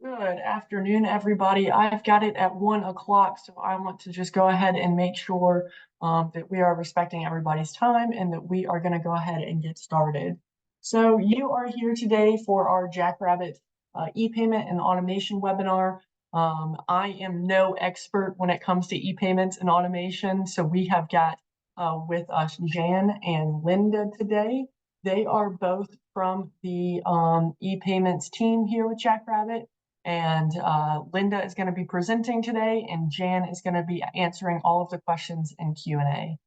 Good afternoon, everybody. I've got it at 1 o'clock, so I want to just go ahead and make sure that we are respecting everybody's time and that we are going to go ahead and get started. So you are here today for our Jackrabbit e-payment and automation webinar. I am no expert when it comes to e-payments and automation, so we have got with us Jan and Linda today. They are both from the e-payments team here with Jackrabbit. And Linda is going to be presenting today, and Jan is going to be answering all of the questions in Q&A.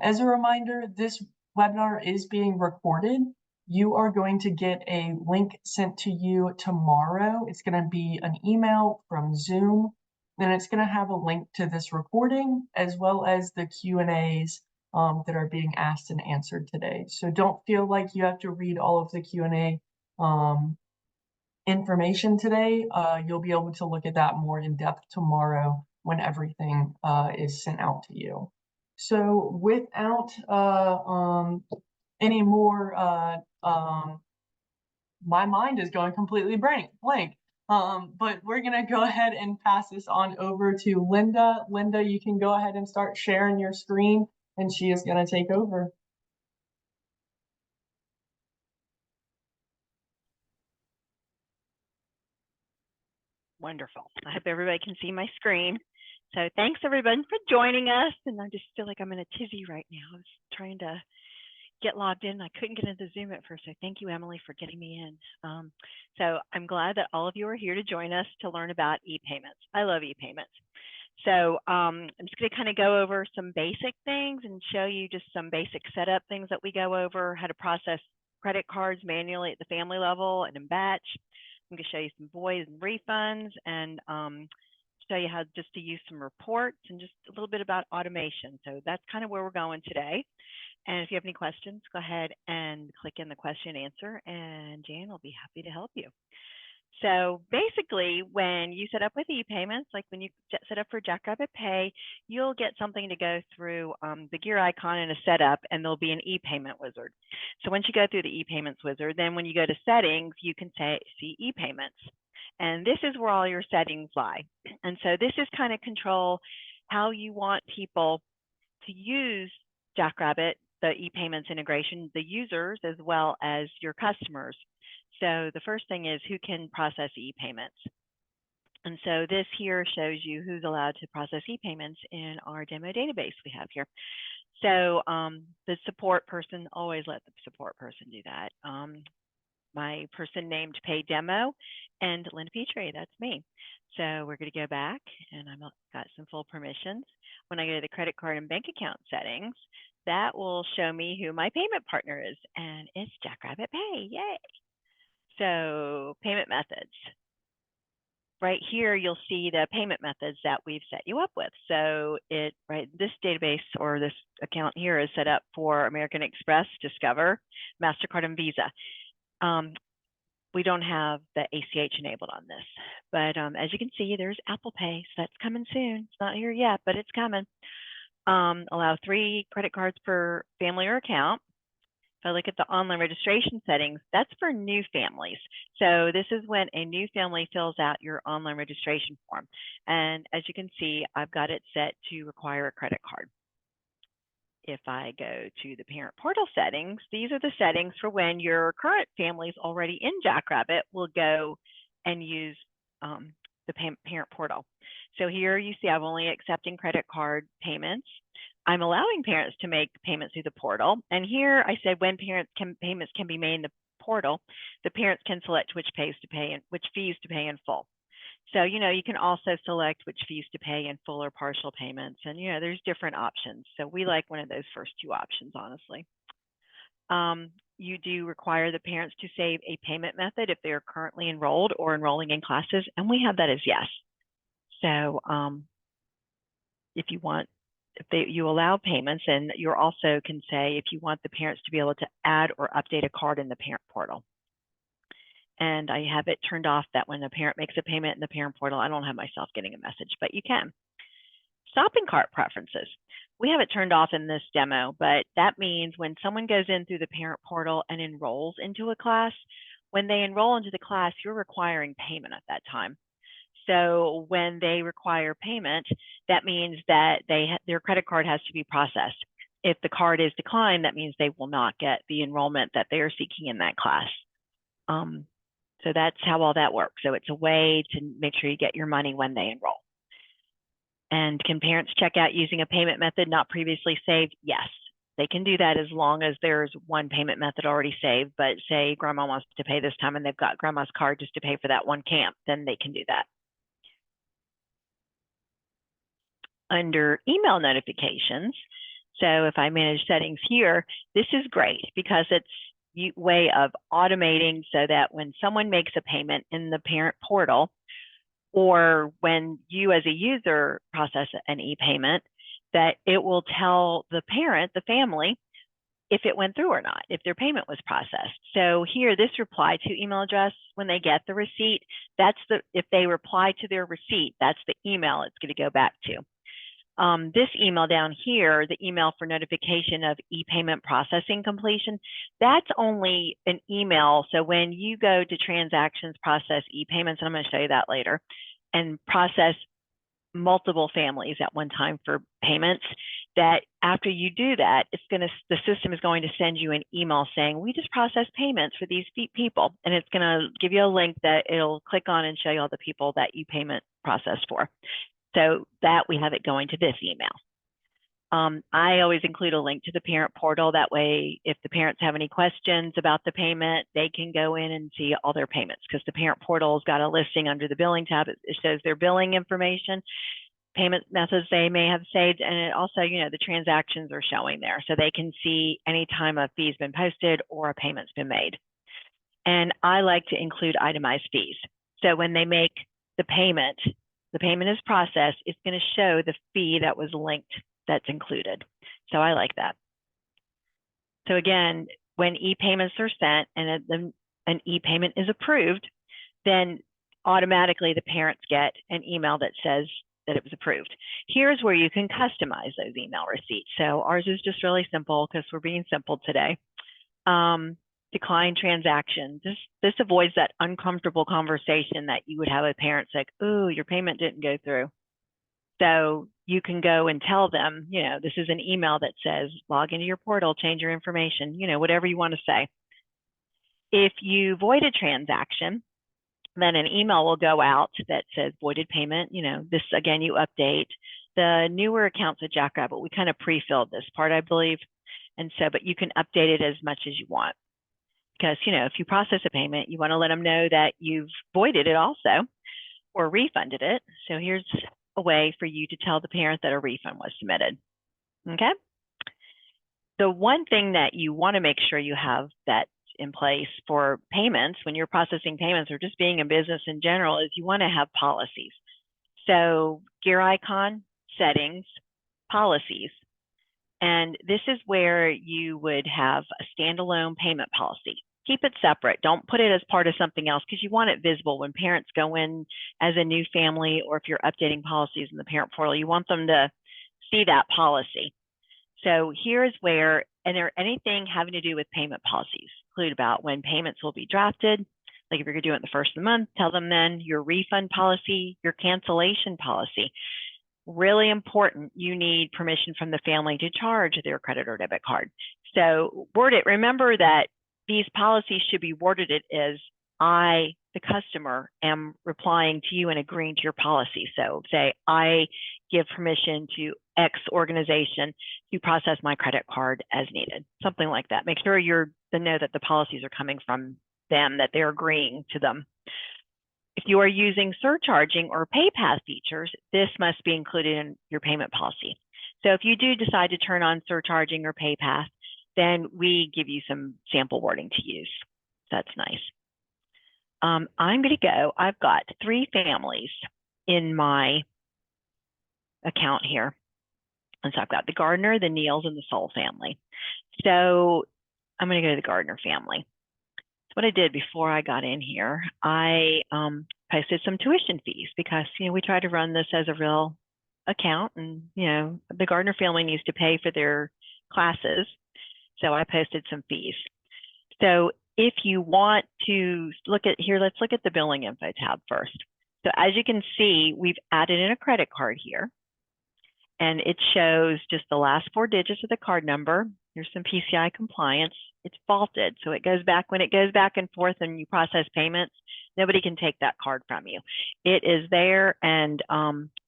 As a reminder, this webinar is being recorded. You are going to get a link sent to you tomorrow. It's going to be an email from Zoom, and it's going to have a link to this recording as well as the Q&As that are being asked and answered today. So don't feel like you have to read all of the Q&A information today. You'll be able to look at that more in depth tomorrow when everything is sent out to you. So without any more, my mind is going completely blank. But we're gonna go ahead and pass this on over to Linda. Linda, you can go ahead and start sharing your screen, and she is gonna take over. Wonderful. I hope everybody can see my screen. So thanks everyone for joining us. And I just feel like I'm in a tizzy right now. I was trying to get logged in. I couldn't get into Zoom at first. So thank you, Emily, for getting me in. So I'm glad that all of you are here to join us to learn about e-payments. I love e-payments. So I'm just going to kind of go over some basic things and show you just some basic setup things that we go over, how to process credit cards manually at the family level and in batch. I'm going to show you some voids and refunds and show you how just to use some reports and just a little bit about automation. So that's kind of where we're going today. And if you have any questions, go ahead and click in the question and answer, and Jan will be happy to help you. So basically, when you set up with ePayments, like when you set up for Jackrabbit Pay, you'll get something to go through the gear icon in a setup, and there'll be an ePayment wizard. So once you go through the ePayments wizard, then when you go to settings, you can see ePayments. And this is where all your settings lie. And so this is kind of control how you want people to use Jackrabbit, the ePayments integration, the users as well as your customers. So the first thing is who can process e-payments. And so this here shows you who's allowed to process e-payments in our demo database we have here. So the support person, always let the support person do that. My person named Pay Demo and Linda Petrie, that's me. So we're going to go back and I've got some full permissions. When I go to the credit card and bank account settings, that will show me who my payment partner is, and it's Jackrabbit Pay, yay. So payment methods. Right here, you'll see the payment methods that we've set you up with. So this database or this account here is set up for American Express, Discover, MasterCard, and Visa. We don't have the ACH enabled on this, but as you can see, there's Apple Pay, so that's coming soon. It's not here yet, but it's coming. Allow 3 credit cards per family or account. If I look at the online registration settings, that's for new families. So this is when a new family fills out your online registration form. And as you can see, I've got it set to require a credit card. If I go to the parent portal settings, these are the settings for when your current family is already in Jackrabbit will go and use the parent portal. So here you see I'm only accepting credit card payments. I'm allowing parents to make payments through the portal. And here I said when payments can be made in the portal, the parents can select which fees to pay in full. So, you can also select which fees to pay in full or partial payments. And, there's different options. So we like one of those first 2 options, honestly. You do require the parents to save a payment method if they are currently enrolled or enrolling in classes. And we have that as yes. So if you allow payments, and you also can say if you want the parents to be able to add or update a card in the parent portal. And I have it turned off that when a parent makes a payment in the parent portal, I don't have myself getting a message, but you can. Shopping cart preferences. We have it turned off in this demo, but that means when someone goes in through the parent portal and enrolls into a class, when they enroll into the class, you're requiring payment at that time. So when they require payment, that means that their credit card has to be processed. If the card is declined, that means they will not get the enrollment that they are seeking in that class. So that's how all that works. So it's a way to make sure you get your money when they enroll. And can parents check out using a payment method not previously saved? Yes, they can do that as long as there's one payment method already saved. But say grandma wants to pay this time and they've got grandma's card just to pay for that one camp, then they can do that. Under email notifications, so if I manage settings here, this is great because it's a way of automating so that when someone makes a payment in the parent portal, or when you as a user process an e-payment, that it will tell the parent, the family, if it went through or not, if their payment was processed. So here, this reply to email address, when they get the receipt, if they reply to their receipt, that's the email it's going to go back to. This email down here, the email for notification of e-payment processing completion, that's only an email. So when you go to transactions, process e-payments, and I'm going to show you that later, and process multiple families at one time for payments, that after you do that, the system is going to send you an email saying, we just processed payments for these people. And it's going to give you a link that it'll click on and show you all the people that you payment processed for. So that we have it going to this email. I always include a link to the parent portal. That way, if the parents have any questions about the payment, they can go in and see all their payments, because the parent portal's got a listing under the billing tab. It shows their billing information, payment methods they may have saved, and it also, the transactions are showing there. So they can see any time a fee's been posted or a payment's been made. And I like to include itemized fees. So when they make the payment is processed, it's going to show the fee that was linked that's included. So I like that. So again, when e-payments are sent and an e-payment is approved, then automatically the parents get an email that says that it was approved. Here's where you can customize those email receipts. So ours is just really simple because we're being simple today. Decline transaction. This avoids that uncomfortable conversation that you would have with parents like, "Ooh, your payment didn't go through." So you can go and tell them, this is an email that says, log into your portal, change your information, whatever you want to say. If you void a transaction, then an email will go out that says voided payment. This, again, you update. The newer accounts at Jackrabbit, we kind of pre-filled this part, I believe. And so, but you can update it as much as you want. Because, if you process a payment, you want to let them know that you've voided it also or refunded it. So here's a way for you to tell the parent that a refund was submitted. Okay. The one thing that you want to make sure you have that's in place for payments when you're processing payments or just being in business in general is you want to have policies. So gear icon, settings, policies. And this is where you would have a standalone payment policy. Keep it separate. Don't put it as part of something else because you want it visible when parents go in as a new family, or if you're updating policies in the parent portal, you want them to see that policy. So here's where, and there anything having to do with payment policies, include about when payments will be drafted. Like if you're going to do it in the first of the month, tell them then your refund policy, your cancellation policy. Really important, you need permission from the family to charge their credit or debit card. So word it. Remember that these policies should be worded as I, the customer, am replying to you and agreeing to your policy. So say I give permission to X organization to process my credit card as needed, something like that. Make sure know that the policies are coming from them, that they're agreeing to them. If you are using surcharging or PayPass features, this must be included in your payment policy. So if you do decide to turn on surcharging or PayPass, then we give you some sample wording to use. That's nice. I'm going to go. I've got 3 families in my account here. And so I've got the Gardner, the Neals, and the Soul family. So I'm going to go to the Gardner family. What I did before I got in here, I posted some tuition fees because, we try to run this as a real account, and, the Gardner family needs to pay for their classes. So I posted some fees. So if you want to look at here, let's look at the billing info tab first. So as you can see, we've added in a credit card here, and it shows just the last 4 digits of the card number. Here's some PCI compliance. It's vaulted, so it goes back, when it goes back and forth and you process payments, nobody can take that card from you. It is there, and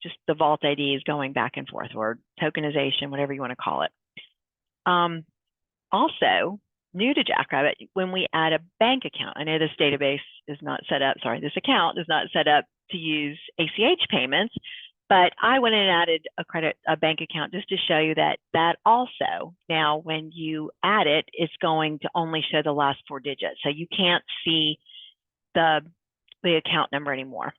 just the vault ID is going back and forth, or tokenization, whatever you want to call it. Also, new to Jackrabbit, when we add a bank account, I know this database is not set up, sorry, this account is not set up to use ACH payments, but I went and added a bank account just to show you that also, now when you add it, it's going to only show the last 4 digits. So you can't see the account number anymore.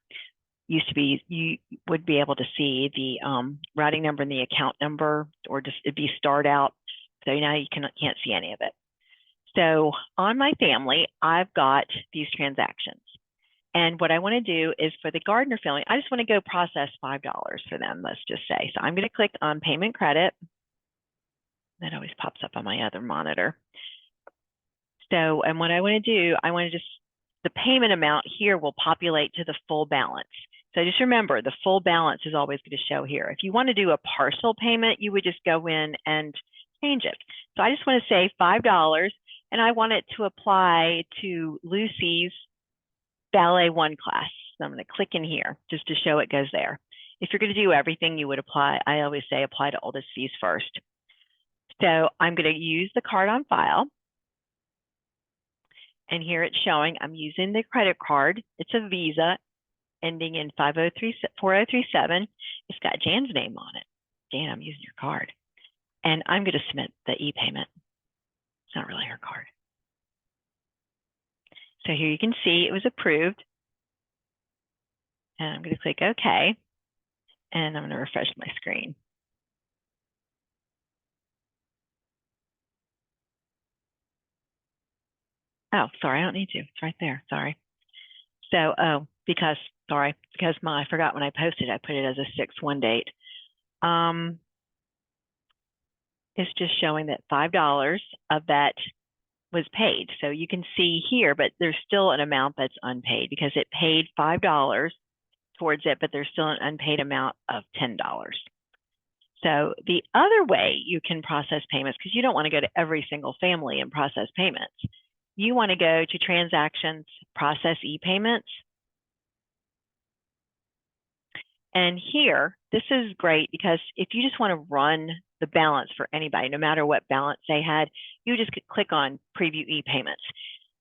Used to be, you would be able to see the routing number and the account number, or just it'd be start out. So now you can't see any of it. So on my family, I've got these transactions. And what I want to do is for the Gardner family, I just want to go process $5 for them, let's just say. So I'm going to click on payment credit. That always pops up on my other monitor. So, and what I want to do, I want to just, the payment amount here will populate to the full balance. So just remember, the full balance is always going to show here. If you want to do a partial payment, you would just go in and change it. So I just want to say $5, and I want it to apply to Lucy's Ballet 1 class. So I'm going to click in here just to show it goes there. If you're going to do everything, you would apply, I always say apply to oldest fees first. So I'm going to use the card on file. And here it's showing I'm using the credit card. It's a Visa ending in 4037. It's got Jan's name on it. Jan, I'm using your card. And I'm going to submit the e-payment. It's not really her card. So here you can see it was approved. And I'm going to click OK. And I'm going to refresh my screen. Oh, sorry, I don't need to. It's right there. Sorry. So, because I forgot when I posted, I put it as a 6/1 date. It's just showing that $5 of that was paid. So you can see here, but there's still an amount that's unpaid because it paid $5 towards it, but there's still an unpaid amount of $10. So the other way you can process payments, because you don't want to go to every single family and process payments, you want to go to transactions, process e-payments. And here, this is great because if you just want to run the balance for anybody, no matter what balance they had, you just could click on preview e-payments.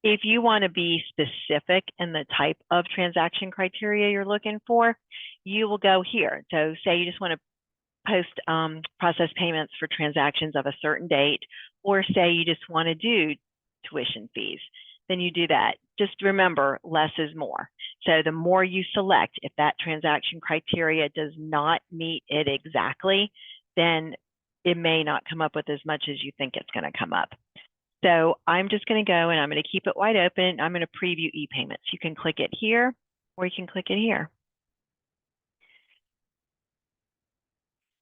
If you want to be specific in the type of transaction criteria you're looking for, you will go here. So say you just want to post process payments for transactions of a certain date, or say you just want to do tuition fees, then you do that. Just remember, less is more. So the more you select, if that transaction criteria does not meet it exactly, then it may not come up with as much as you think it's going to come up. So I'm just going to go and I'm going to keep it wide open. I'm going to preview e-payments. You can click it here, or you can click it here.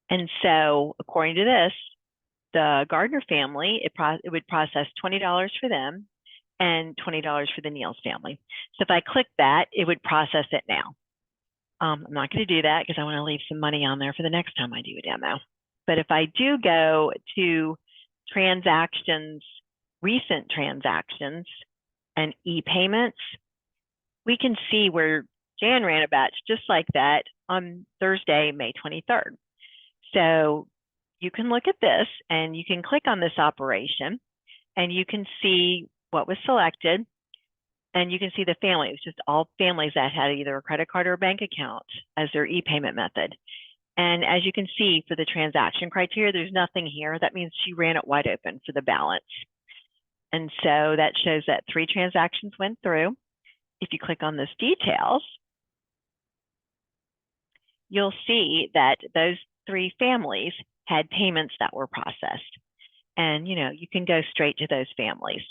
And so according to this, the Gardner family, it would process $20 for them and $20 for the Niels family. So if I click that, it would process it now. I'm not going to do that because I want to leave some money on there for the next time I do a demo. But if I do go to transactions, recent transactions, and e-payments, we can see where Jan ran a batch just like that on Thursday, May 23rd. So you can look at this and you can click on this operation and you can see what was selected, and you can see the family. It was just all families that had either a credit card or a bank account as their e-payment method. And as you can see for the transaction criteria, there's nothing here. That means she ran it wide open for the balance. And so that shows that 3 transactions went through. If you click on this details, you'll see that those 3 families had payments that were processed. And you know, you can go straight to those families.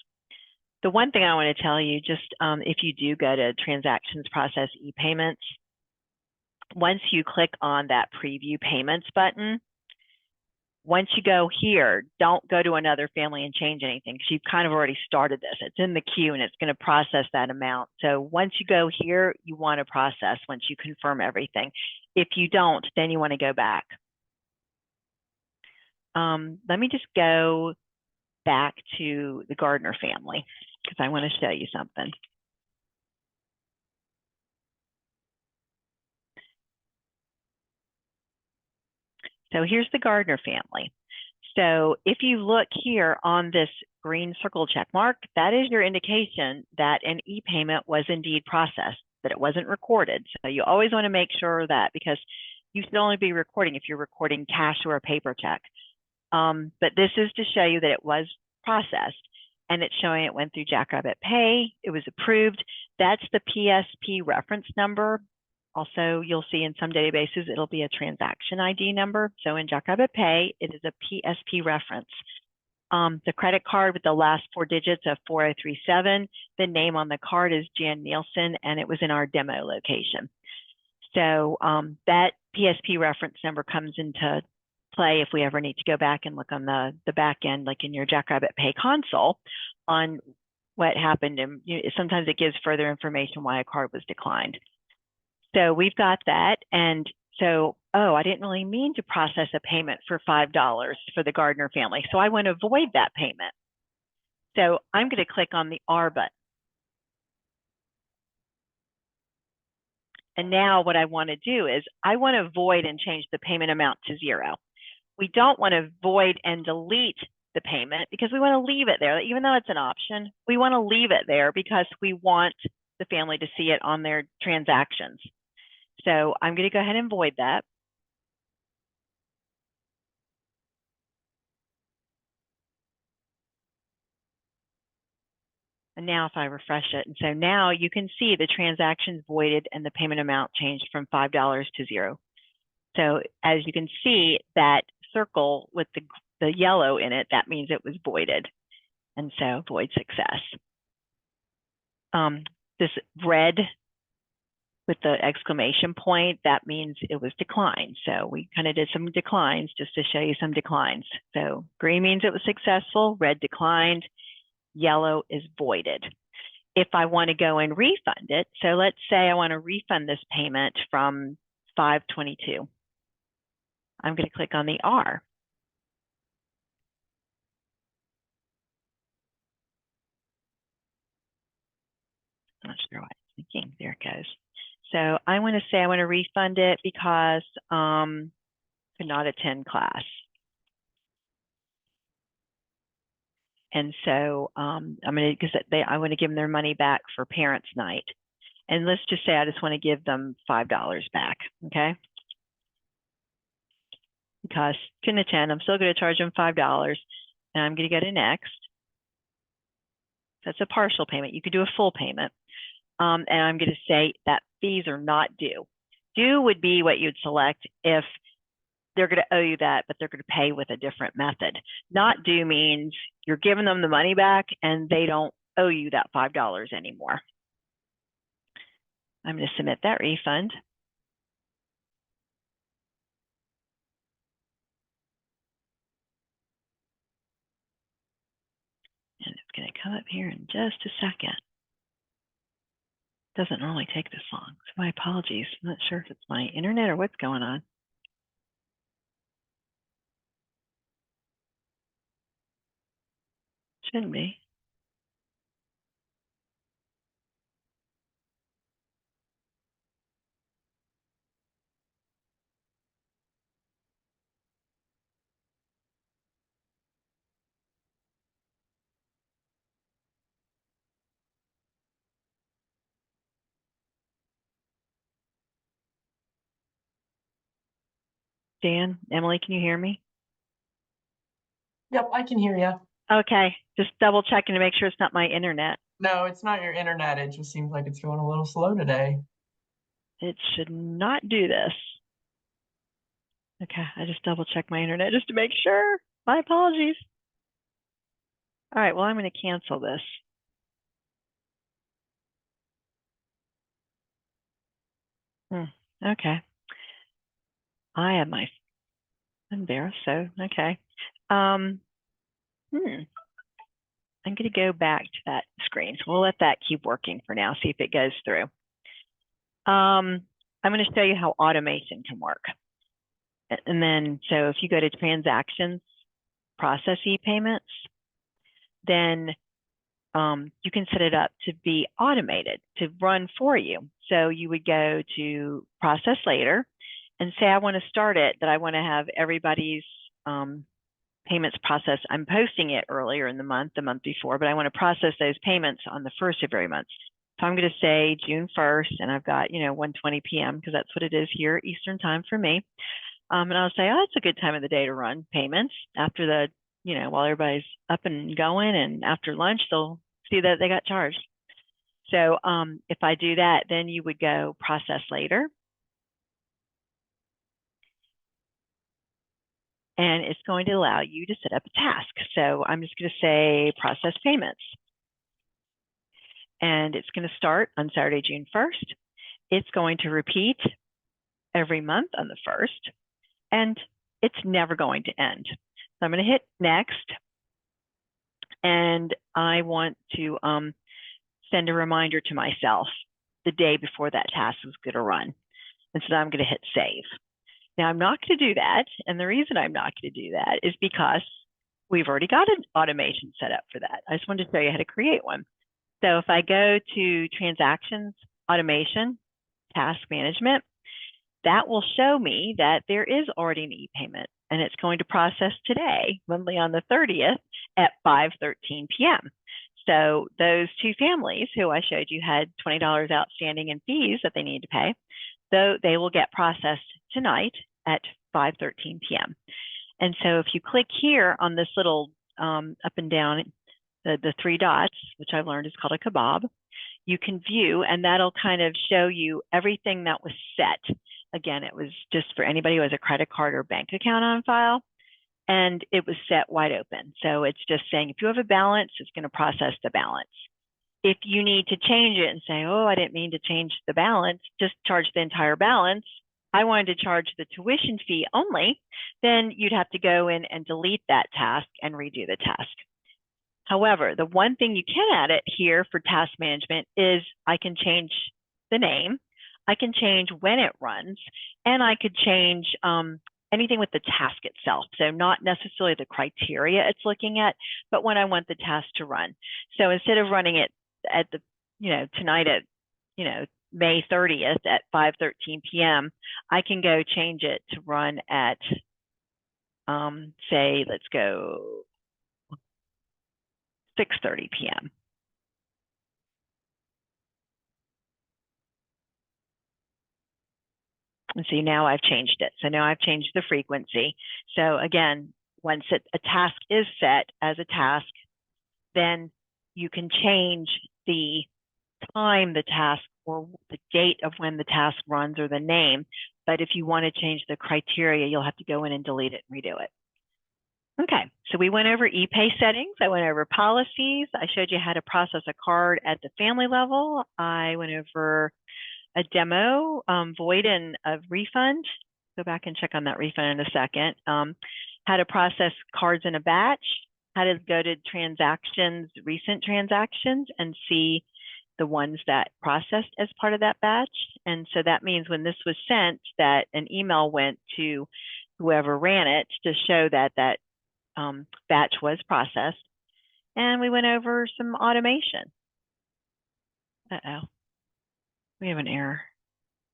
The one thing I want to tell you, just if you do go to transactions, process e-payments, once you click on that preview payments button, Once you go here, don't go to another family and change anything because you've kind of already started this. It's in the queue and it's going to process that amount. So once you go here, you want to process once you confirm everything. If you don't, then you want to go back. Let me just go back to the Gardner family because I want to show you something. So here's the Gardner family. So if you look here on this green circle check mark, that is your indication that an e-payment was indeed processed, that it wasn't recorded. So you always want to make sure that, because you should only be recording if you're recording cash or a paper check. But this is to show you that it was processed, and it's showing it went through Jackrabbit Pay. It was approved. That's the PSP reference number. Also, you'll see in some databases, it'll be a transaction ID number. So in Jackrabbit Pay, it is a PSP reference. The credit card with the last 4 digits of 4037, the name on the card is Jan Nielsen, and it was in our demo location. So that PSP reference number comes into play if we ever need to go back and look on the back end, like in your Jackrabbit Pay console, on what happened. And sometimes it gives further information why a card was declined. So we've got that. And so, oh, I didn't really mean to process a payment for $5 for the Gardner family. So I want to avoid that payment. So I'm going to click on the R button. And now what I want to do is I want to void and change the payment amount to 0. We don't want to void and delete the payment because we want to leave it there. Even though it's an option, we want to leave it there because we want the family to see it on their transactions. So I'm going to go ahead and void that. And now if I refresh it, and so now you can see the transactions voided and the payment amount changed from $5 to 0. So as you can see, that circle with the yellow in it, that means it was voided. And so void success. This red with the exclamation point, that means it was declined. So we kind of did some declines just to show you some declines. So green means it was successful, red declined, yellow is voided. If I want to go and refund it, so let's say I want to refund this payment from 5/22. I'm going to click on the R. I'm not sure what I'm thinking. There it goes. So I want to say I want to refund it because could not attend class. And so I'm going to, because I want to give them their money back for parents' night. And let's just say I just want to give them $5 back, okay? Because couldn't attend, I'm still going to charge them $5, and I'm going to go to next. That's a partial payment. You could do a full payment. And I'm going to say that fees are not due. Due would be what you'd select if they're going to owe you that, but they're going to pay with a different method. Not due means you're giving them the money back and they don't owe you that $5 anymore. I'm going to submit that refund. And it's going to come up here in just a second. Doesn't normally take this long, so my apologies. I'm not sure if it's my internet or what's going on. Shouldn't be. Dan, Emily, can you hear me? Yep, I can hear you. Okay, just double checking to make sure it's not my internet. No, it's not your internet. It just seems like it's going a little slow today. It should not do this. Okay, I just double checked my internet just to make sure. My apologies. All right, well, I'm going to cancel this. Okay. I have my And there, so, okay. I'm going to go back to that screen. So we'll let that keep working for now, see if it goes through. I'm going to show you how automation can work. And then, so if you go to transactions, process ePayments, then you can set it up to be automated, to run for you. So you would go to process later and say, I want to start it, that I want to have everybody's payments process. I'm posting it earlier in the month before, but I want to process those payments on the first of every month. So I'm going to say June 1st, and I've got, 1:20 p.m. because that's what it is here, Eastern time for me. And I'll say, oh, it's a good time of the day to run payments after the, while everybody's up and going, and after lunch, they'll see that they got charged. So if I do that, then you would go process later. And it's going to allow you to set up a task. So I'm just going to say process payments. And it's going to start on Saturday, June 1st. It's going to repeat every month on the 1st. And it's never going to end. So I'm going to hit next. And I want to send a reminder to myself the day before that task is going to run. And so I'm going to hit save. Now I'm not going to do that. And the reason I'm not going to do that is because we've already got an automation set up for that. I just wanted to show you how to create one. So if I go to transactions, automation, task management, that will show me that there is already an ePayment, and it's going to process today, Monday on the 30th at 5:13 p.m. So those two families who I showed you had $20 outstanding in fees that they need to pay, so they will get processed tonight at 5:13 p.m. And so if you click here on this little up and down, the three dots, which I've learned is called a kebab, you can view, and that'll kind of show you everything that was set. Again, it was just for anybody who has a credit card or bank account on file, and it was set wide open. So it's just saying if you have a balance, it's going to process the balance. If you need to change it and say, oh, I didn't mean to change the balance, just charge the entire balance. I wanted to charge the tuition fee only, then you'd have to go in and delete that task and redo the task. However, the one thing you can add it here for task management is I can change the name, I can change when it runs, and I could change anything with the task itself. So not necessarily the criteria it's looking at, but when I want the task to run. So instead of running it at the, tonight at, May 30th at 5:13 p.m., I can go change it to run at, say, let's go 6:30 p.m. And see, now I've changed it. So now I've changed the frequency. So again, once a task is set as a task, then you can change the time the task or the date of when the task runs or the name. But if you want to change the criteria, you'll have to go in and delete it and redo it. Okay, so we went over ePay settings. I went over policies. I showed you how to process a card at the family level. I went over a demo, void and a refund. Go back and check on that refund in a second. How to process cards in a batch, how to go to transactions, recent transactions, and see the ones that processed as part of that batch. And so that means when this was sent, that an email went to whoever ran it to show that that batch was processed. And we went over some automation. Uh-oh, we have an error.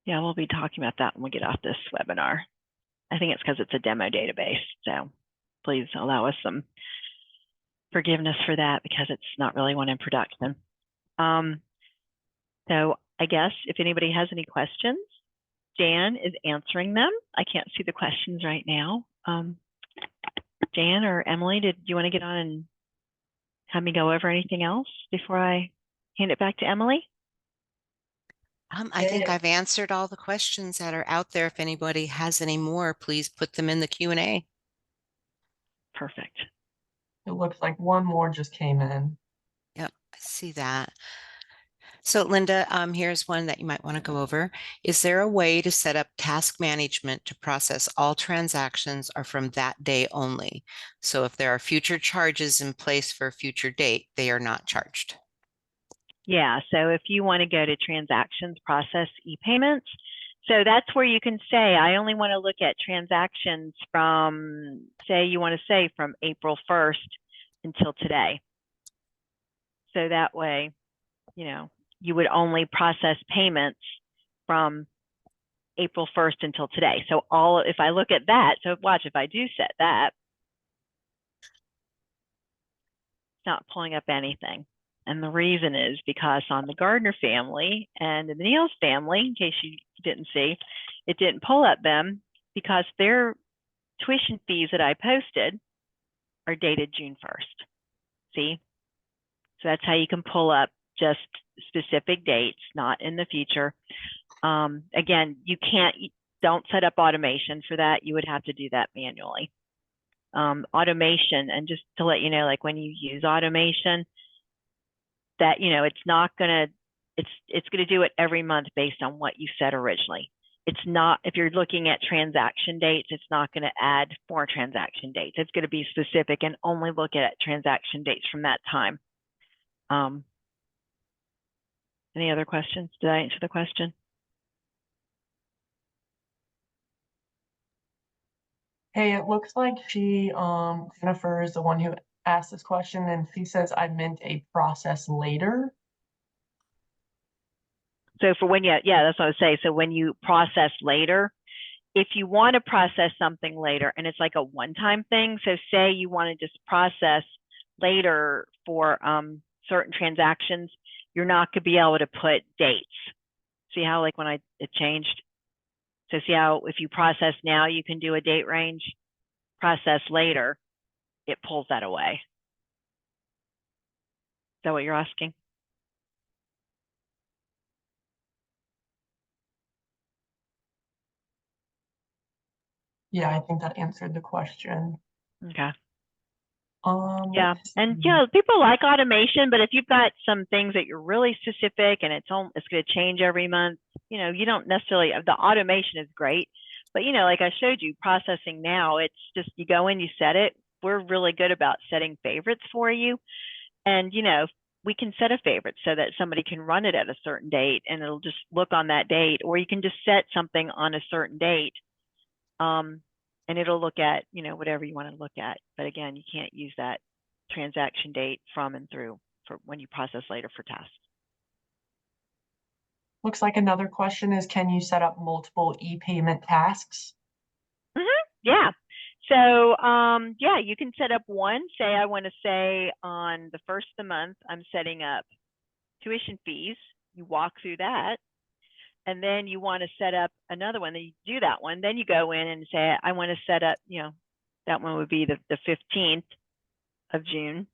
Yeah, we'll be talking about that when we get off this webinar. I think it's because it's a demo database. So please allow us some forgiveness for that because it's not really one in production. So I guess if anybody has any questions, Jan is answering them. I can't see the questions right now. Jan or Emily, did you want to get on and have me go over anything else before I hand it back to Emily? I think I've answered all the questions that are out there. If anybody has any more, please put them in the Q&A. Perfect. It looks like one more just came in. Yep, I see that. So Linda, here's one that you might want to go over. Is there a way to set up task management to process all transactions or from that day only? So if there are future charges in place for a future date, they are not charged. Yeah, so if you want to go to transactions, process ePayments, so that's where you can say, I only want to look at transactions from, say you want to say from April 1st until today. So that way, you know, you would only process payments from April 1st until today. So if I look at that, so watch, if I do set that, it's not pulling up anything. And the reason is because on the Gardner family and the Niels family, in case you didn't see, it didn't pull up them because their tuition fees that I posted are dated June 1st. See? So that's how you can pull up just specific dates, not in the future. Again, don't set up automation for that. You would have to do that manually. Automation, and just to let you know, like when you use automation, that, you know, it's not gonna, it's gonna do it every month based on what you set originally. It's not, if you're looking at transaction dates, it's not gonna add more transaction dates. It's gonna be specific and only look at transaction dates from that time. Any other questions? Did I answer the question? Hey, it looks like Jennifer is the one who asked this question, and she says I meant a process later. So for when yeah, that's what I would say. So when you process later, if you want to process something later and it's like a one-time thing, so say you want to just process later for certain transactions, you're not going to be able to put dates. See how like when it changed? So see how if you process now, you can do a date range, process later, it pulls that away. Is that what you're asking? Yeah, I think that answered the question. Okay. Yeah, and yeah, people like automation, but if you've got some things that you're really specific and it's going to change every month, you know, you don't necessarily, the automation is great, but you know, like I showed you processing now, it's just, you go in, you set it. We're really good about setting favorites for you. And, you know, we can set a favorite so that somebody can run it at a certain date and it'll just look on that date, or you can just set something on a certain date. And it'll look at, you know, whatever you want to look at. But again, you can't use that transaction date from and through for when you process later for tasks. Looks like another question is, can you set up multiple e-payment tasks? Yeah. So yeah, you can set up one. Say I want to say on the first of the month, I'm setting up tuition fees. You walk through that. And then you want to set up another one, then you do that one. Then you go in and say, I want to set up, you know, that one would be the 15th of June.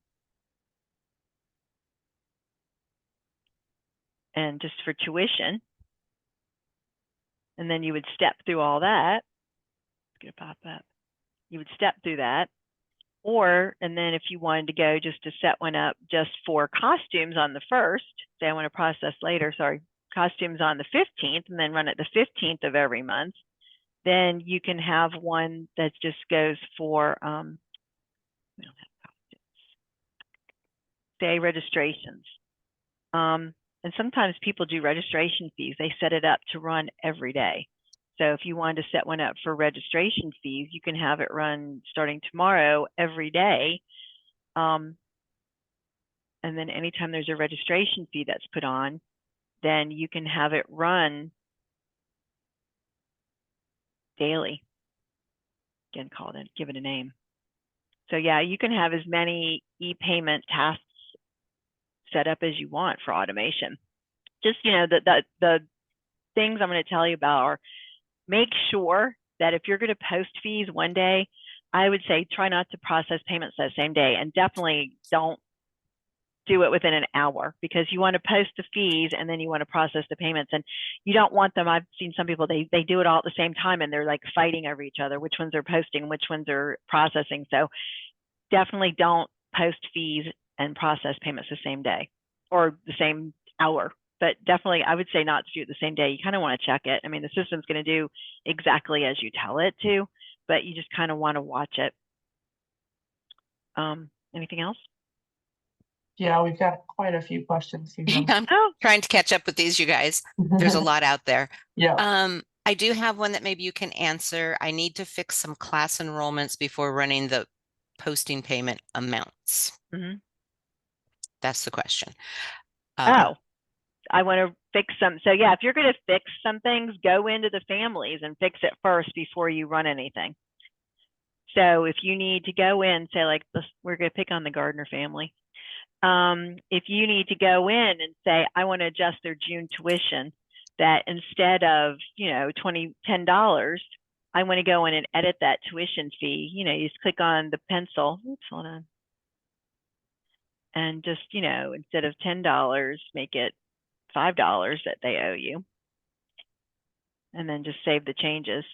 And just for tuition. And then you would step through all that. It's going to pop up. You would step through that. Or, and then if you wanted to go just to set one up just for costumes on the 1st, say I want to process later, sorry, costumes on the 15th, and then run it the 15th of every month, then you can have one that just goes for, we don't have costumes, say registrations. And sometimes people do registration fees. They set it up to run every day. So if you wanted to set one up for registration fees, you can have it run starting tomorrow every day. And then anytime there's a registration fee that's put on, then you can have it run daily. Again, give it a name. So yeah, you can have as many e-payment tasks set up as you want for automation. Just, you know, the things I'm going to tell you about are, make sure that if you're going to post fees one day, I would say try not to process payments that same day, and definitely don't do it within an hour, because you want to post the fees and then you want to process the payments, and you don't want them. I've seen some people, they do it all at the same time and they're like fighting over each other, which ones are posting, which ones are processing. So definitely don't post fees and process payments the same day or the same hour. but definitely I would say not to do it the same day. You kind of want to check it. I mean, the system's going to do exactly as you tell it to, but you just kind of want to watch it. Anything else? Yeah, we've got quite a few questions here. I'm Oh, trying to catch up with these, you guys. There's a lot out there. Yeah. I do have one that maybe you can answer. I need to fix some class enrollments before running the posting payment amounts. mhm. That's the question. Oh, I want to fix some. So yeah, if you're going to fix some things, go into the families and fix it first before you run anything. So if you need to go in, say like this, we're going to pick on the Gardner family. If you need to go in and say, I want to adjust their June tuition, that instead of, you know, $10, I want to go in and edit that tuition fee. You know, you just click on the pencil. Oops, hold on. And just, you know, instead of $10, make it $5 that they owe you. And then just save the changes.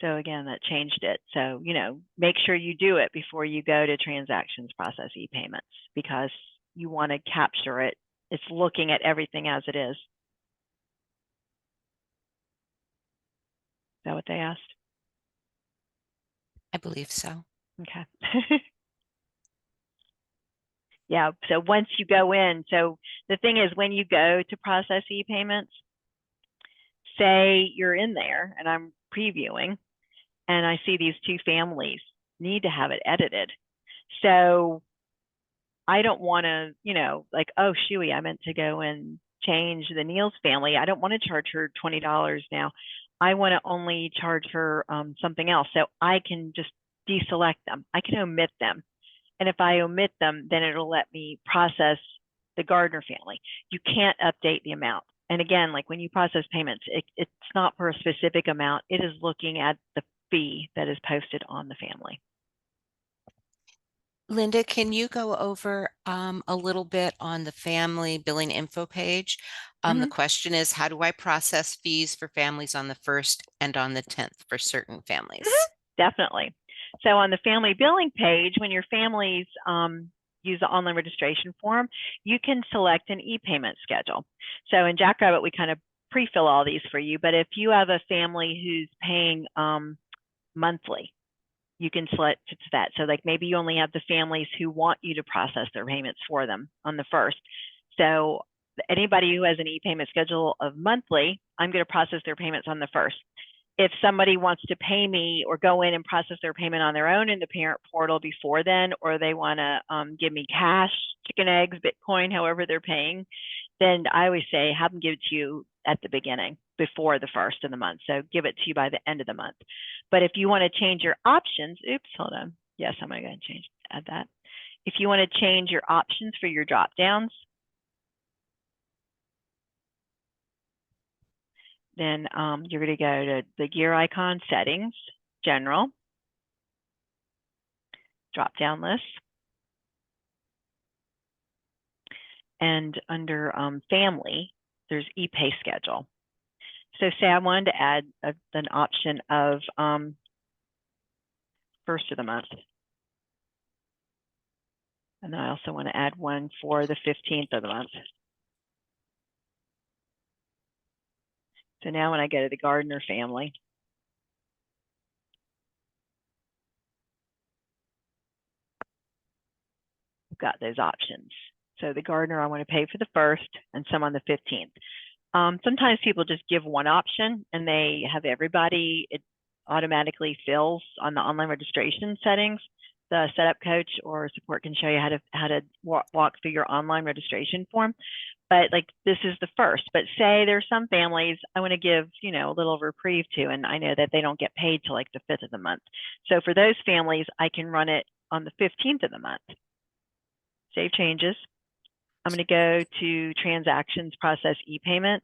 So again, that changed it. So, you know, make sure you do it before you go to transactions process ePayments, because you want to capture it. It's looking at everything as it is. Is that what they asked? I believe so. Okay. Yeah, so once you go in, so the thing is when you go to process ePayments, say you're in there and I'm previewing and I see these two families need to have it edited. So I don't want to, you know, like, oh, shooey, I meant to go and change the Neal's family. I don't want to charge her $20 now. I want to only charge her something else. So I can just deselect them. I can omit them. And if I omit them, then it'll let me process the Gardner family. You can't update the amount. And again, like when you process payments, it's not for a specific amount. It is looking at the fee that is posted on the family. Linda, can you go over a little bit on the family billing info page? The question is, how do I process fees for families on the 1st and on the 10th for certain families? Definitely. So on the family billing page, when your families use the online registration form, you can select an e-payment schedule. So in Jackrabbit, we kind of pre-fill all these for you, but if you have a family who's paying monthly, you can select that. So like maybe you only have the families who want you to process their payments for them on the 1st. So anybody who has an e-payment schedule of monthly, I'm going to process their payments on the 1st. If somebody wants to pay me or go in and process their payment on their own in the parent portal before then, or they want to give me cash, chicken eggs, Bitcoin, however they're paying, then I always say have them give it to you at the beginning before the 1st of the month. So give it to you by the end of the month. But if you want to change your options, oops, hold on. Yes, I'm going to go and add that. If you want to change your options for your drop downs, then you're going to go to the gear icon, settings, general, drop down list. And under family, there's ePay schedule. So say I wanted to add an option of 1st of the month. And then I also want to add one for the 15th of the month. So now when I go to the Gardner family, I've got those options. So the Gardner, I want to pay for the 1st and some on the 15th. Sometimes people just give one option and they have everybody, it automatically fills on the online registration settings. The setup coach or support can show you how to walk through your online registration form. But like this is the 1st, but say there's some families I want to give, you know, a little reprieve to, and I know that they don't get paid till like the 5th of the month. So for those families, I can run it on the 15th of the month. Save changes. I'm going to go to transactions, process ePayments.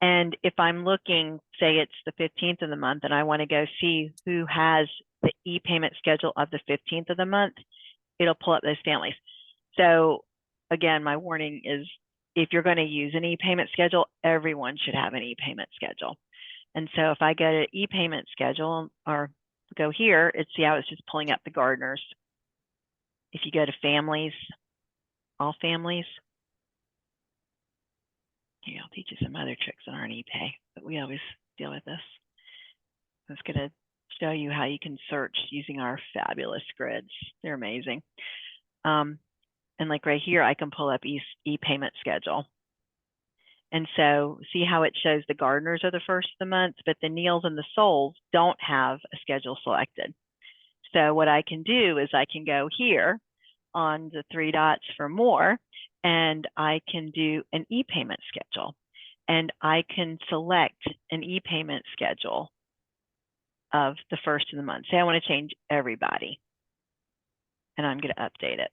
And if I'm looking, say it's the 15th of the month, and I want to go see who has the ePayment schedule of the 15th of the month, it'll pull up those families. So again, my warning is if you're going to use an ePayment schedule, everyone should have an ePayment schedule. And so if I go to ePayment schedule or go here, see how it's just pulling up the Gardners. if you go to families, all families, here, I'll teach you some other tricks that aren't ePay, but we always deal with this. I was going to show you how you can search using our fabulous grids. They're amazing. And like right here, I can pull up ePayment schedule. And so see how it shows the gardeners are the first of the month, but the Neils and the Souls don't have a schedule selected. So what I can do is I can go here on the 3 dots for more, and I can do an ePayment schedule. And I can select an ePayment schedule of the first of the month. Say I want to change everybody, and I'm going to update it.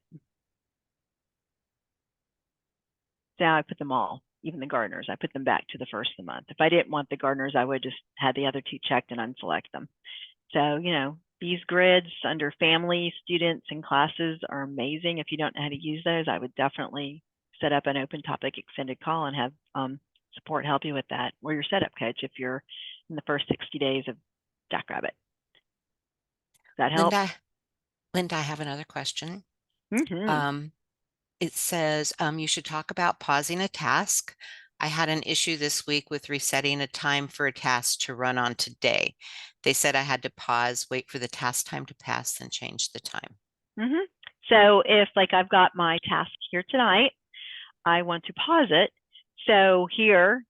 Now I put them all, even the gardeners, I put them back to the first of the month. If I didn't want the gardeners, I would just had the other 2 checked and unselect them. So, you know, these grids under family, students, and classes are amazing. If you don't know how to use those, I would definitely set up an open topic extended call and have support help you with that, or your setup coach if you're in the first 60 days of Jackrabbit. Does that help? Linda, I have another question. Mm-hmm. It says you should talk about pausing a task. I had an issue this week with resetting a time for a task to run on today. They said I had to pause, wait for the task time to pass, then change the time. Mm-hmm. So if like I've got my task here tonight, I want to pause it. So here,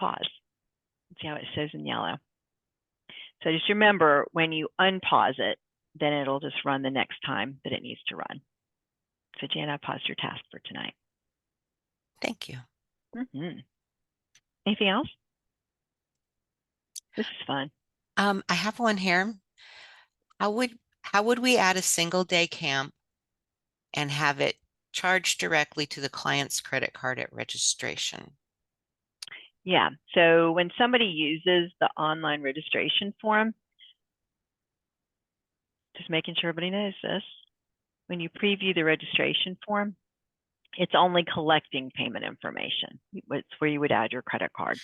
pause. See how it says in yellow. So just remember, when you unpause it, then it'll just run the next time that it needs to run. So Jan, I paused your task for tonight. Thank you. Mm-hmm. Anything else? This is fun. I have one here. How would we add a single day camp and have it charged directly to the client's credit card at registration? Yeah, so when somebody uses the online registration form, just making sure everybody knows this, when you preview the registration form, it's only collecting payment information. It's where you would add your credit card.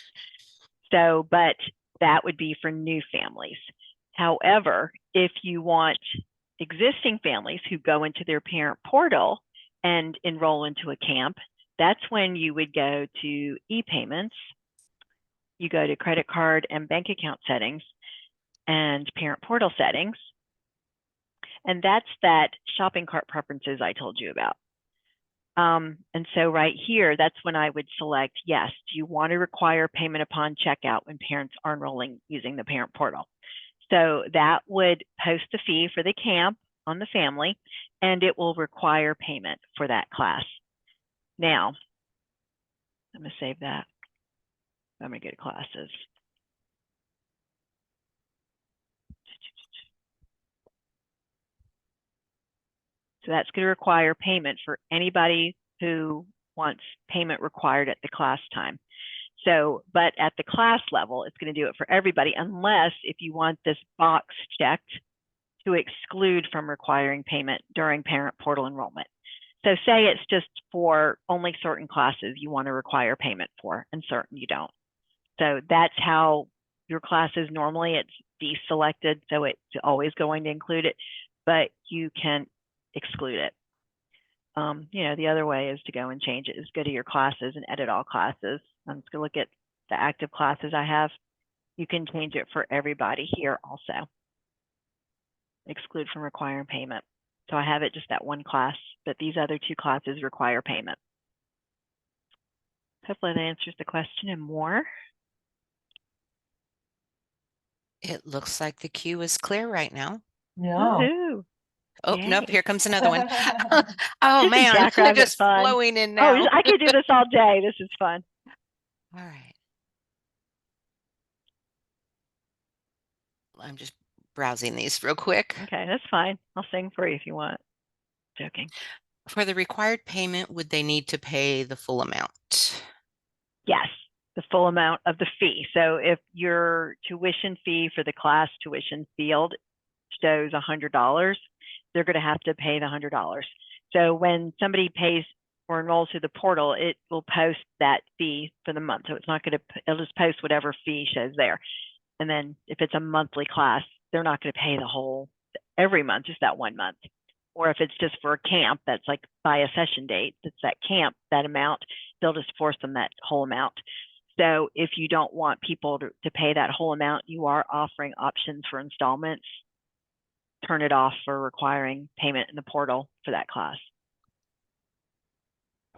So, but that would be for new families. However, if you want existing families who go into their parent portal and enroll into a camp, that's when you would go to ePayments. You go to credit card and bank account settings and parent portal settings. And that's that shopping cart preferences I told you about. And so right here, that's when I would select, yes, do you want to require payment upon checkout when parents are enrolling using the parent portal? So that would post a fee for the camp on the family, and it will require payment for that class. Now, I'm going to save that. I'm going to go to classes. So that's going to require payment for anybody who wants payment required at the class time. So, but at the class level, it's going to do it for everybody, unless if you want this box checked to exclude from requiring payment during parent portal enrollment. So say it's just for only certain classes you want to require payment for, and certain you don't. So that's how your classes normally, it's deselected, so it's always going to include it, but you can exclude it. You know, the other way is to go and change it, is go to your classes and edit all classes. I'm just going to look at the active classes I have. You can change it for everybody here also. Exclude from requiring payment. So I have it just that one class, but these other 2 classes require payment. Hopefully that answers the question and more. It looks like the queue is clear right now. Yeah. Oh, Yay. nope, here comes another one. Oh, This man, is Jackrabbit they're just fun. flowing in now. Oh, I could do this all day. This is fun. All right. I'm just browsing these real quick. Okay, that's fine. I'll sing for you if you want. Joking. For the required payment, would they need to pay the full amount? Yes, the full amount of the fee. So if your tuition fee for the class tuition field shows $100, they're going to have to pay the $100. So when somebody pays or enrolls through the portal, it will post that fee for the month. So it's not going to, it'll just post whatever fee shows there. And then if it's a monthly class, they're not going to pay the whole every month, just that one month. or if it's just for a camp, that's like by a session date, that's that camp, that amount, they'll just force them that whole amount. So if you don't want people to pay that whole amount, you are offering options for installments. Turn it off for requiring payment in the portal for that class.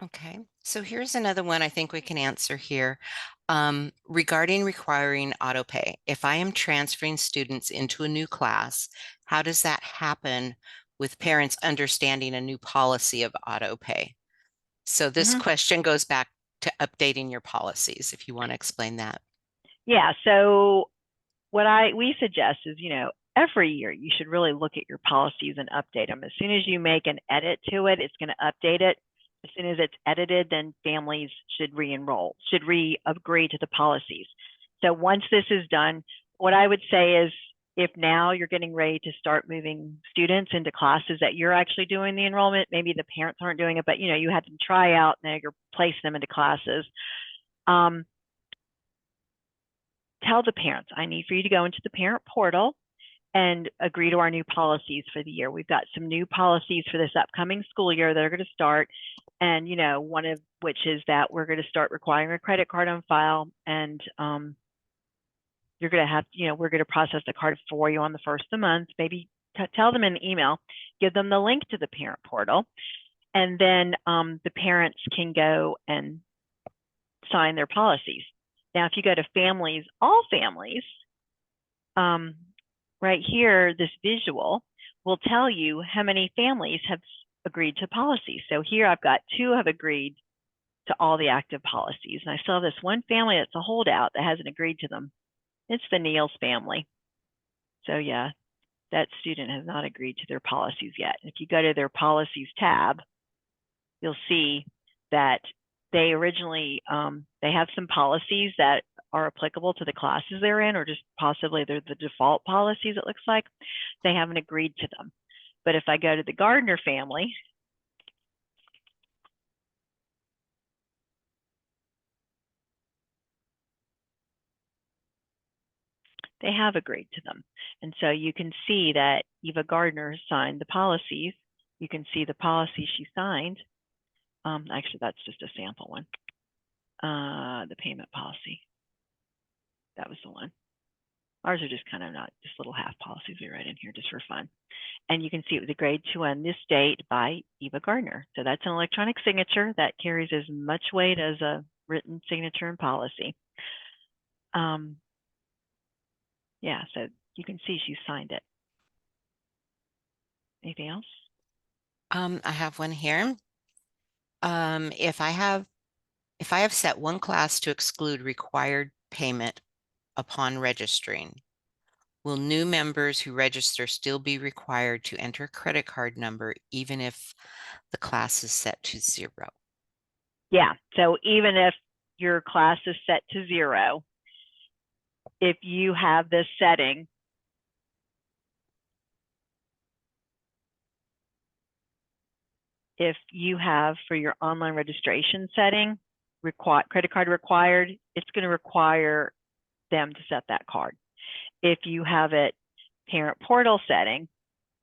Okay, so here's another one I think we can answer here. Regarding requiring auto pay, if I am transferring students into a new class, how does that happen with parents understanding a new policy of auto pay? So this question goes back to updating your policies, if you want to explain that. Yeah, so what we suggest is, every year you should really look at your policies and update them. As soon as you make an edit to it, it's going to update it. As soon as it's edited, then families should re-enroll, should re-agree to the policies. So once this is done, what I would say is, if now you're getting ready to start moving students into classes that you're actually doing the enrollment, maybe the parents aren't doing it, but you had them try out, now you're placing them into classes. Tell the parents, I need for you to go into the parent portal and agree to our new policies for the year. We've got some new policies for this upcoming school year that are going to start. And, one of which is that we're going to start requiring a credit card on file, and you're going to have, we're going to process the card for you on the first of the month. Maybe tell them in the email, give them the link to the parent portal, and then the parents can go and sign their policies. Now, if you go to families, all families, right here, this visual will tell you how many families have agreed to policies. So here I've got 2 have agreed to all the active policies. And I still have this one family that's a holdout that hasn't agreed to them. It's the Neal's family. So yeah, that student has not agreed to their policies yet. If you go to their policies tab, you'll see that they originally, they have some policies that are applicable to the classes they're in, or just possibly they're the default policies, it looks like. They haven't agreed to them. But if I go to the Gardner family, they have agreed to them. And so you can see that Eva Gardner signed the policies. You can see the policy she signed. Actually, that's just a sample one. The payment policy. That was the one. Ours are just kind of not just little half policies we write in here just for fun. And you can see it was a grade 2 on this date by Eva Gardner. So that's an electronic signature that carries as much weight as a written signature and policy. Yeah, so you can see she signed it. Anything else? I have one here. If I have set one class to exclude required payment upon registering, will new members who register still be required to enter a credit card number even if the class is set to 0? Yeah, so even if your class is set to 0, if you have this setting, if you have for your online registration setting, credit card required, it's going to require them to set that card. If you have it parent portal setting,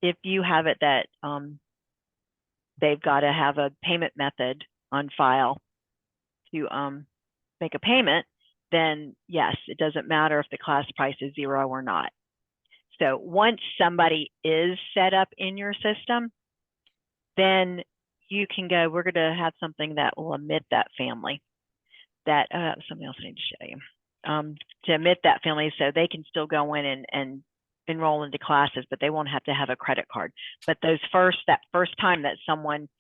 if you have it that they've got to have a payment method on file to make a payment, then yes, it doesn't matter if the class price is 0 or not. So once somebody is set up in your system, then you can go, we're going to have something that will omit that family. That something else I need to show you. To omit that family so they can still go in and enroll into classes, but they won't have to have a credit card. But that first time that someone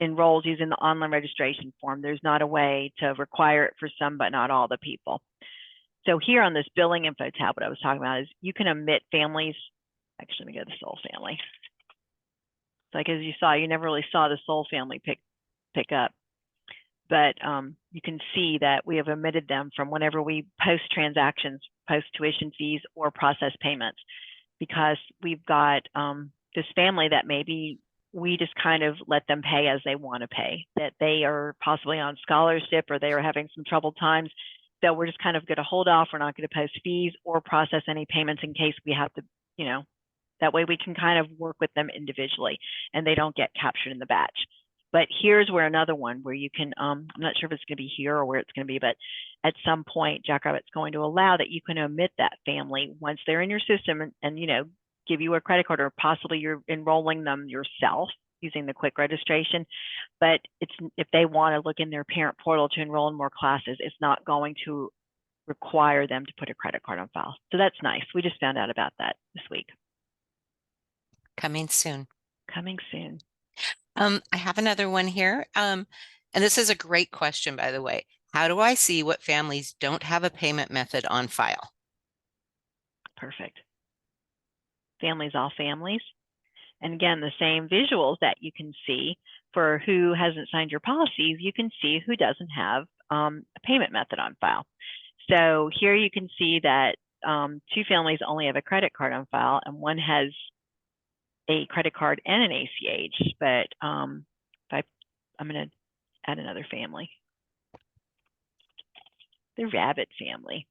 enrolls using the online registration form, there's not a way to require it for some, but not all the people. So here on this billing info tab, what I was talking about is you can omit families. Actually, let me go to the sole family. Like as you saw, you never really saw the sole family pick up. But you can see that we have omitted them from whenever we post transactions, post tuition fees, or process payments, because we've got this family that maybe we just kind of let them pay as they want to pay, that they are possibly on scholarship or they are having some troubled times. So we're just kind of going to hold off. We're not going to post fees or process any payments in case we have to, That way we can kind of work with them individually and they don't get captured in the batch. But here's where another one where you can, I'm not sure if it's going to be here or where it's going to be, but at some point, Jackrabbit's going to allow that you can omit that family once they're in your system and you know, give you a credit card, or possibly you're enrolling them yourself using the quick registration. But it's, if they want to look in their parent portal to enroll in more classes, it's not going to require them to put a credit card on file. So that's nice. We just found out about that this week. Coming soon. Coming soon. I have another one here. And this is a great question, by the way. How do I see what families don't have a payment method on file? Perfect. Families, all families. And again, the same visuals that you can see for who hasn't signed your policies, you can see who doesn't have a payment method on file. So here you can see that 2 families only have a credit card on file and one has a credit card and an ACH, but I'm going to add another family, the Rabbit family.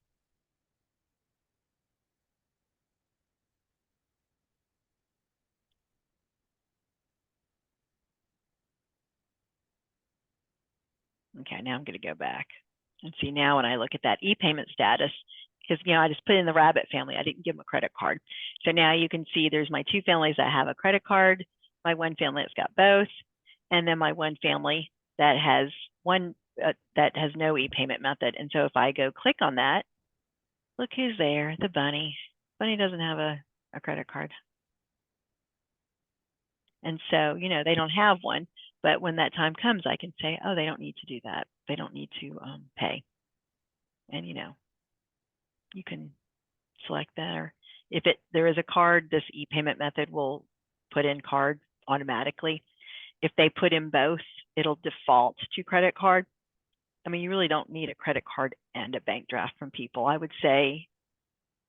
Okay, now I'm going to go back and see now when I look at that e-payment status, because, you know, I just put in the Rabbit family. I didn't give them a credit card. So now you can see there's my 2 families that have a credit card, my 1 family that's got both, and then my 1 family that has that has no e-payment method. And so if I go click on that, look who's there, the bunny. Bunny doesn't have a credit card. And so, you know, they don't have one, but when that time comes, I can say, oh, they don't need to do that. They don't need to pay. And, you know, you can select that, or if there is a card, this e-payment method will put in card automatically. If they put in both, it'll default to credit card. I mean, you really don't need a credit card and a bank draft from people. I would say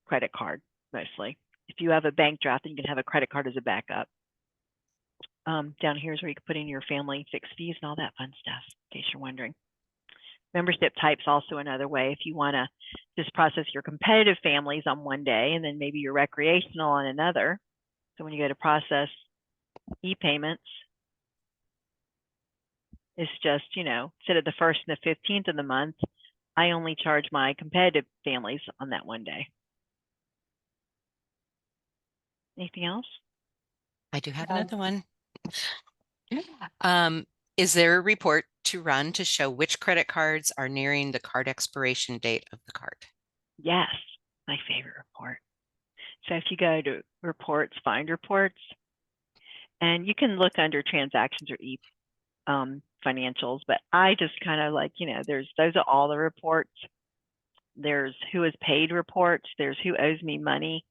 credit card mostly. If you have a bank draft, then you can have a credit card as a backup. Down here is where you can put in your family fixed fees and all that fun stuff, in case you're wondering. Membership type's also another way. If you want to just process your competitive families on one day and then maybe your recreational on another. So when you go to process e-payments, it's just, you know, instead of the 1st and the 15th of the month, I only charge my competitive families on that one day. Anything else? I do have another one. Is there a report to run to show which credit cards are nearing the card expiration date of the card? Yes, my favorite report. So if you go to reports, find reports, and you can look under transactions or financials, but I just kind of like, you know, those are all the reports. There's who has paid reports, there's who owes me money,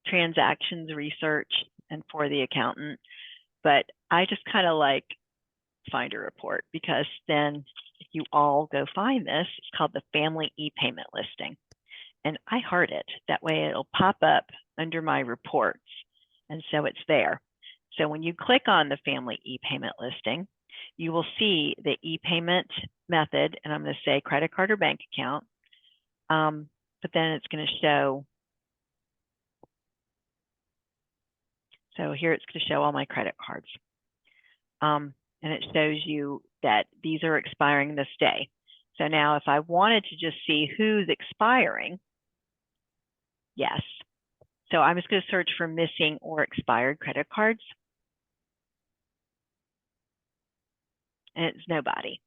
transactions research, and for the accountant. But I just kind of like find a report, because then if you all go find this, it's called the family e-payment listing. And I heart it. That way it'll pop up under my reports. And so it's there. So when you click on the family e-payment listing, you will see the e-payment method, and I'm going to say credit card or bank account. But then it's going to show, so here it's going to show all my credit cards. And it shows you that these are expiring this day. So now if I wanted to just see who's expiring, yes. So I'm just going to search for missing or expired credit cards. And it's nobody.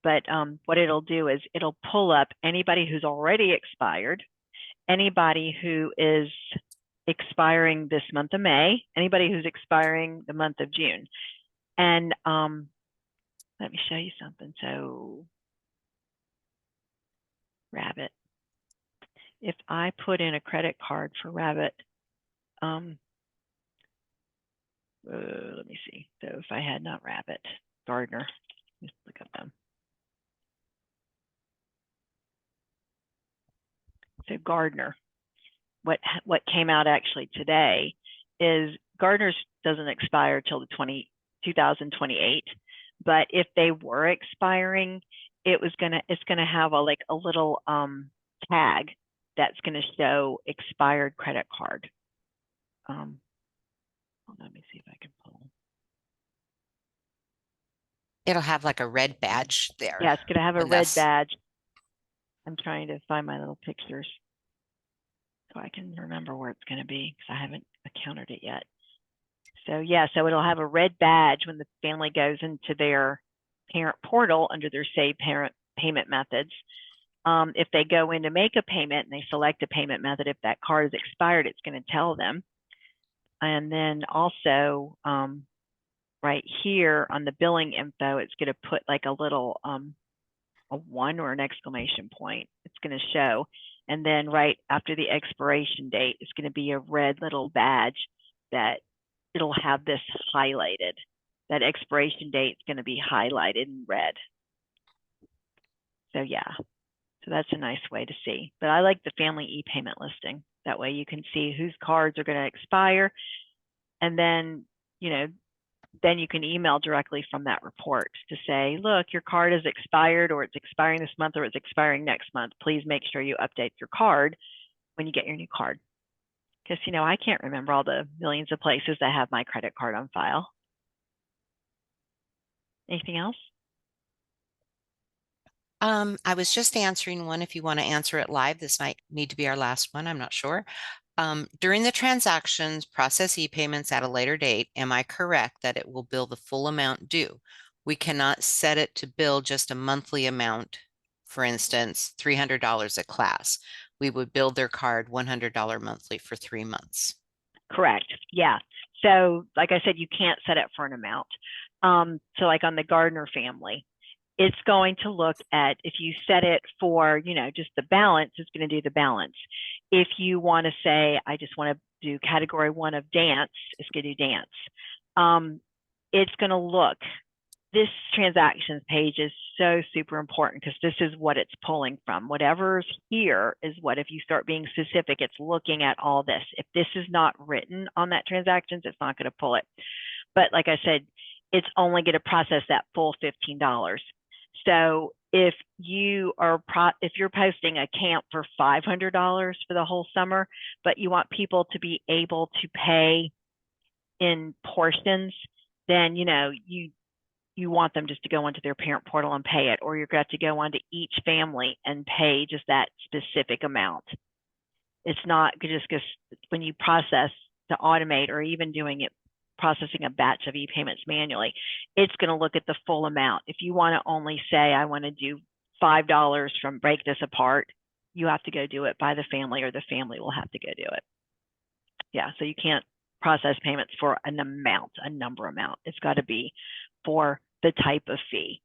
But what it'll do is it'll pull up anybody who's already expired, anybody who is expiring this month of May, anybody who's expiring the month of June. And let me show you something. So Rabbit, if I put in a credit card for Rabbit, let me see. So if I had not Rabbit, Gardner, let's look up them. So Gardner, what came out actually today is Gardner's doesn't expire till the 2028, but if they were expiring, it's gonna have a little tag that's gonna show expired credit card. Let me see if I can pull. It'll have like a red badge there. Yeah, it's going to have a and red that's- badge. I'm trying to find my little pictures so I can remember where it's going to be because I haven't encountered it yet. So yeah, so it'll have a red badge when the family goes into their parent portal under their Save Parent payment methods. If they go in to make a payment and they select a payment method, if that card is expired, it's going to tell them. And then also right here on the billing info, it's going to put like a little a 1 or an exclamation point. It's going to show. And then right after the expiration date, it's going to be a red little badge that it'll have this highlighted. That expiration date is going to be highlighted in red. So yeah, so that's a nice way to see. But I like the family e-payment listing. That way you can see whose cards are going to expire. And then, you know, then you can email directly from that report to say, look, your card is expired, or it's expiring this month, or it's expiring next month. Please make sure you update your card when you get your new card. Because, you know, I can't remember all the millions of places that have my credit card on file. Anything else? I was just answering one. If you want to answer it live, this might need to be our last one. I'm not sure. During the transactions, process e-payments at a later date, am I correct that it will bill the full amount due? We cannot set it to bill just a monthly amount. For instance, $300 a class. We would bill their card $100 monthly for 3 months. Correct. Yeah. So like I said, you can't set it for an amount. So like on the Gardner family, it's going to look at, if you set it for, you know, just the balance, it's going to do the balance. If you want to say, I just want to do category 1 of dance, it's going to do dance. It's going to look, this transactions page is so super important because this is what it's pulling from. Whatever's here is what, if you start being specific, it's looking at all this. If this is not written on that transactions, it's not going to pull it. But like I said, it's only going to process that full $15. So if you are if you're posting a camp for $500 for the whole summer, but you want people to be able to pay in portions, then you know you want them just to go onto their parent portal and pay it, or you're going to go onto each family and pay just that specific amount. It's not just because when you process to automate, or even doing it, processing a batch of e-payments manually, it's going to look at the full amount. If you want to only say, I want to do $5 from break this apart, you have to go do it by the family, or the family will have to go do it. Yeah, so you can't process payments for an amount, a number amount. It's got to be for the type of fee.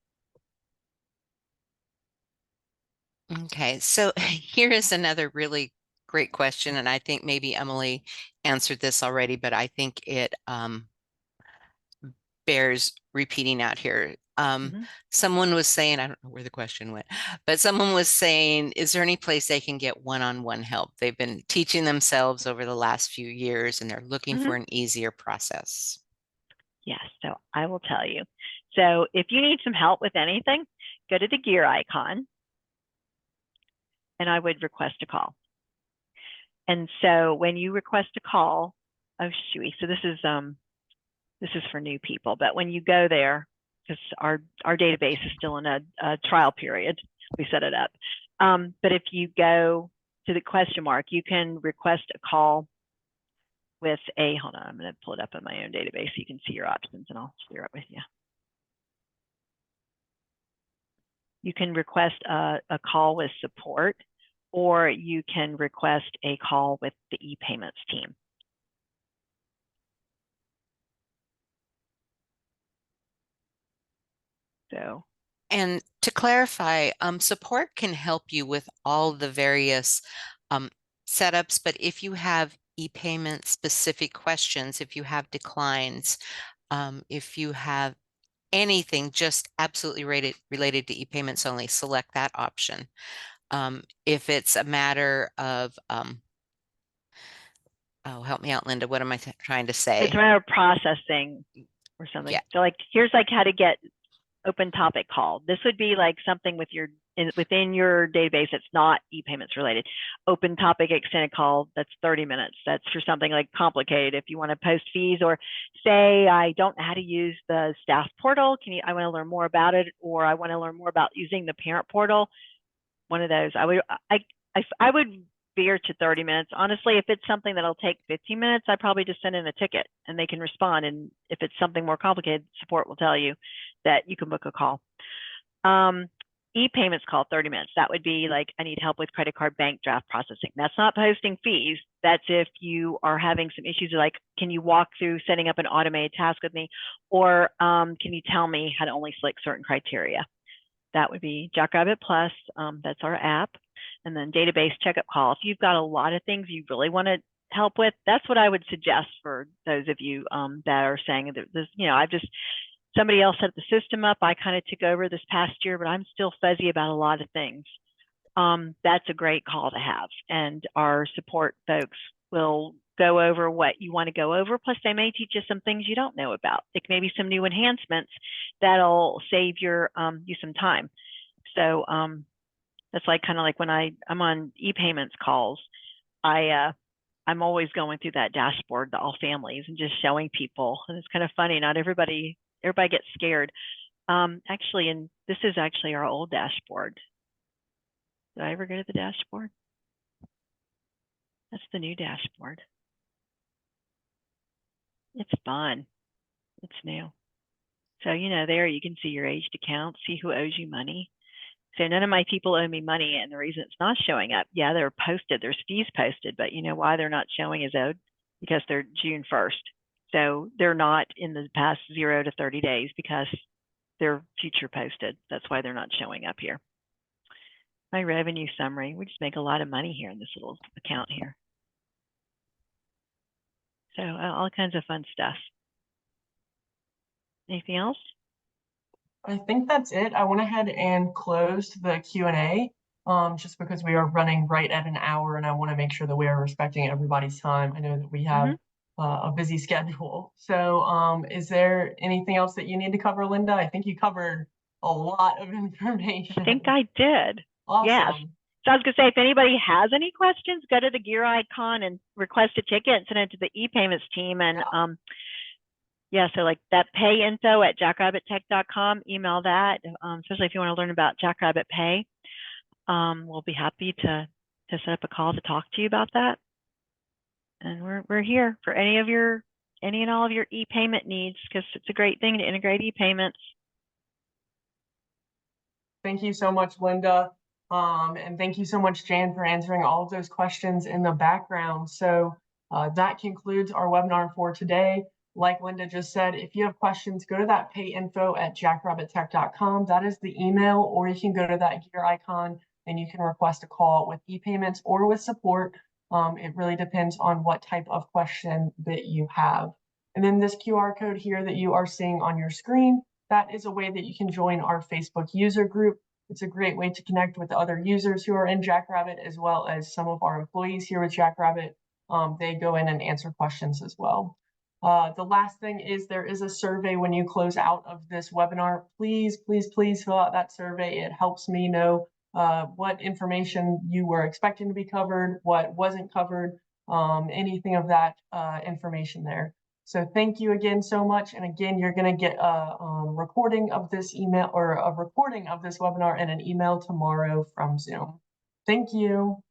Okay, so here is another really great question, and I think maybe Emily answered this already, but I think it bears repeating out here. Someone was saying, I don't know where the question went, but someone was saying, is there any place they can get one-on-one help? They've been teaching themselves over the last few years, and they're looking for an easier process. Yes, so I will tell you. So if you need some help with anything, go to the gear icon, and I would request a call. And so when you request a call, oh shooey, so this is for new people, but when you go there, because our database is still in a trial period, we set it up. But if you go to the question mark, you can request a call with a, hold on, I'm going to pull it up in my own database so you can see your options, and I'll share it with you. You can request a call with support, or you can request a call with the ePayments team. So, and to clarify, support can help you with all the various setups, but if you have e-payment specific questions, if you have declines, if you have anything just absolutely related to e-payments only, select that option. If it's a matter of, oh, help me out, Linda, what am I trying to say? it's a matter of processing or something. Yeah. So like, here's like how to get open topic call. This would be like something with within your database that's not ePayments related. Open topic extended call, that's 30 minutes. That's for something like complicated. If you want to post fees, or say, I don't know how to use the staff portal. I want to learn more about it, or I want to learn more about using the parent portal. One of those. I would veer to 30 minutes. Honestly, if it's something that'll take 15 minutes, I probably just send in a ticket and they can respond. And if it's something more complicated, support will tell you that you can book a call. ePayments call, 30 minutes. That would be like, I need help with credit card bank draft processing. That's not posting fees. That's if you are having some issues, like, can you walk through setting up an automated task with me? Or can you tell me how to only select certain criteria? That would be Jackrabbit Plus. That's our app. And then database checkup call. If you've got a lot of things you really want to help with, that's what I would suggest for those of you that are saying that this, somebody else set the system up. I kind of took over this past year, but I'm still fuzzy about a lot of things. That's a great call to have. And our support folks will go over what you want to go over. Plus, they may teach you some things you don't know about. It may be some new enhancements that'll save you some time. So that's like kind of like when I'm on ePayments calls, I'm always going through that dashboard, the all families, and just showing people. And it's kind of funny. Not everybody gets scared. Actually, and this is actually our old dashboard. Did I ever go to the dashboard? That's the new dashboard. It's fun. It's new. So, there you can see your aged account, see who owes you money. So none of my people owe me money, and the reason it's not showing up, yeah, they're posted, there's fees posted, but you know why they're not showing as owed? Because they're June 1st. So they're not in the past 0 to 30 days because they're future posted. That's why they're not showing up here. My revenue summary, we just make a lot of money here in this little account here. So all kinds of fun stuff. Anything else? I think that's it. I went ahead and closed the Q&A just because we are running right at an hour and I want to make sure that we are respecting everybody's time. I know that we have a busy schedule. So is there anything else that you need to cover, Linda? I think you covered a lot of information. I think I did. Awesome. Yes. So I was going to say, if anybody has any questions, go to the gear icon and request a ticket and send it to the ePayments team. And yeah, so like that pay info at jackrabbittech.com, email that, especially if you want to learn about Jackrabbit Pay. We'll be happy to set up a call to talk to you about that. And we're here for any and all of your e-payment needs, because it's a great thing to integrate e-payments. Thank you so much, Linda. And thank you so much, Jan, for answering all of those questions in the background. So that concludes our webinar for today. Like Linda just said, if you have questions, go to that pay info at jackrabbittech.com. That is the email, or you can go to that gear icon and you can request a call with ePayments or with support. It really depends on what type of question that you have. And then this QR code here that you are seeing on your screen, that is a way that you can join our Facebook user group. It's a great way to connect with the other users who are in Jackrabbit, as well as some of our employees here with Jackrabbit. They go in and answer questions as well. The last thing is there is a survey when you close out of this webinar. Please, please, please fill out that survey. It helps me know what information you were expecting to be covered, what wasn't covered, anything of that information there. So thank you again so much. And again, you're going to get a recording of this email, or a recording of this webinar, and an email tomorrow from Zoom. Thank you.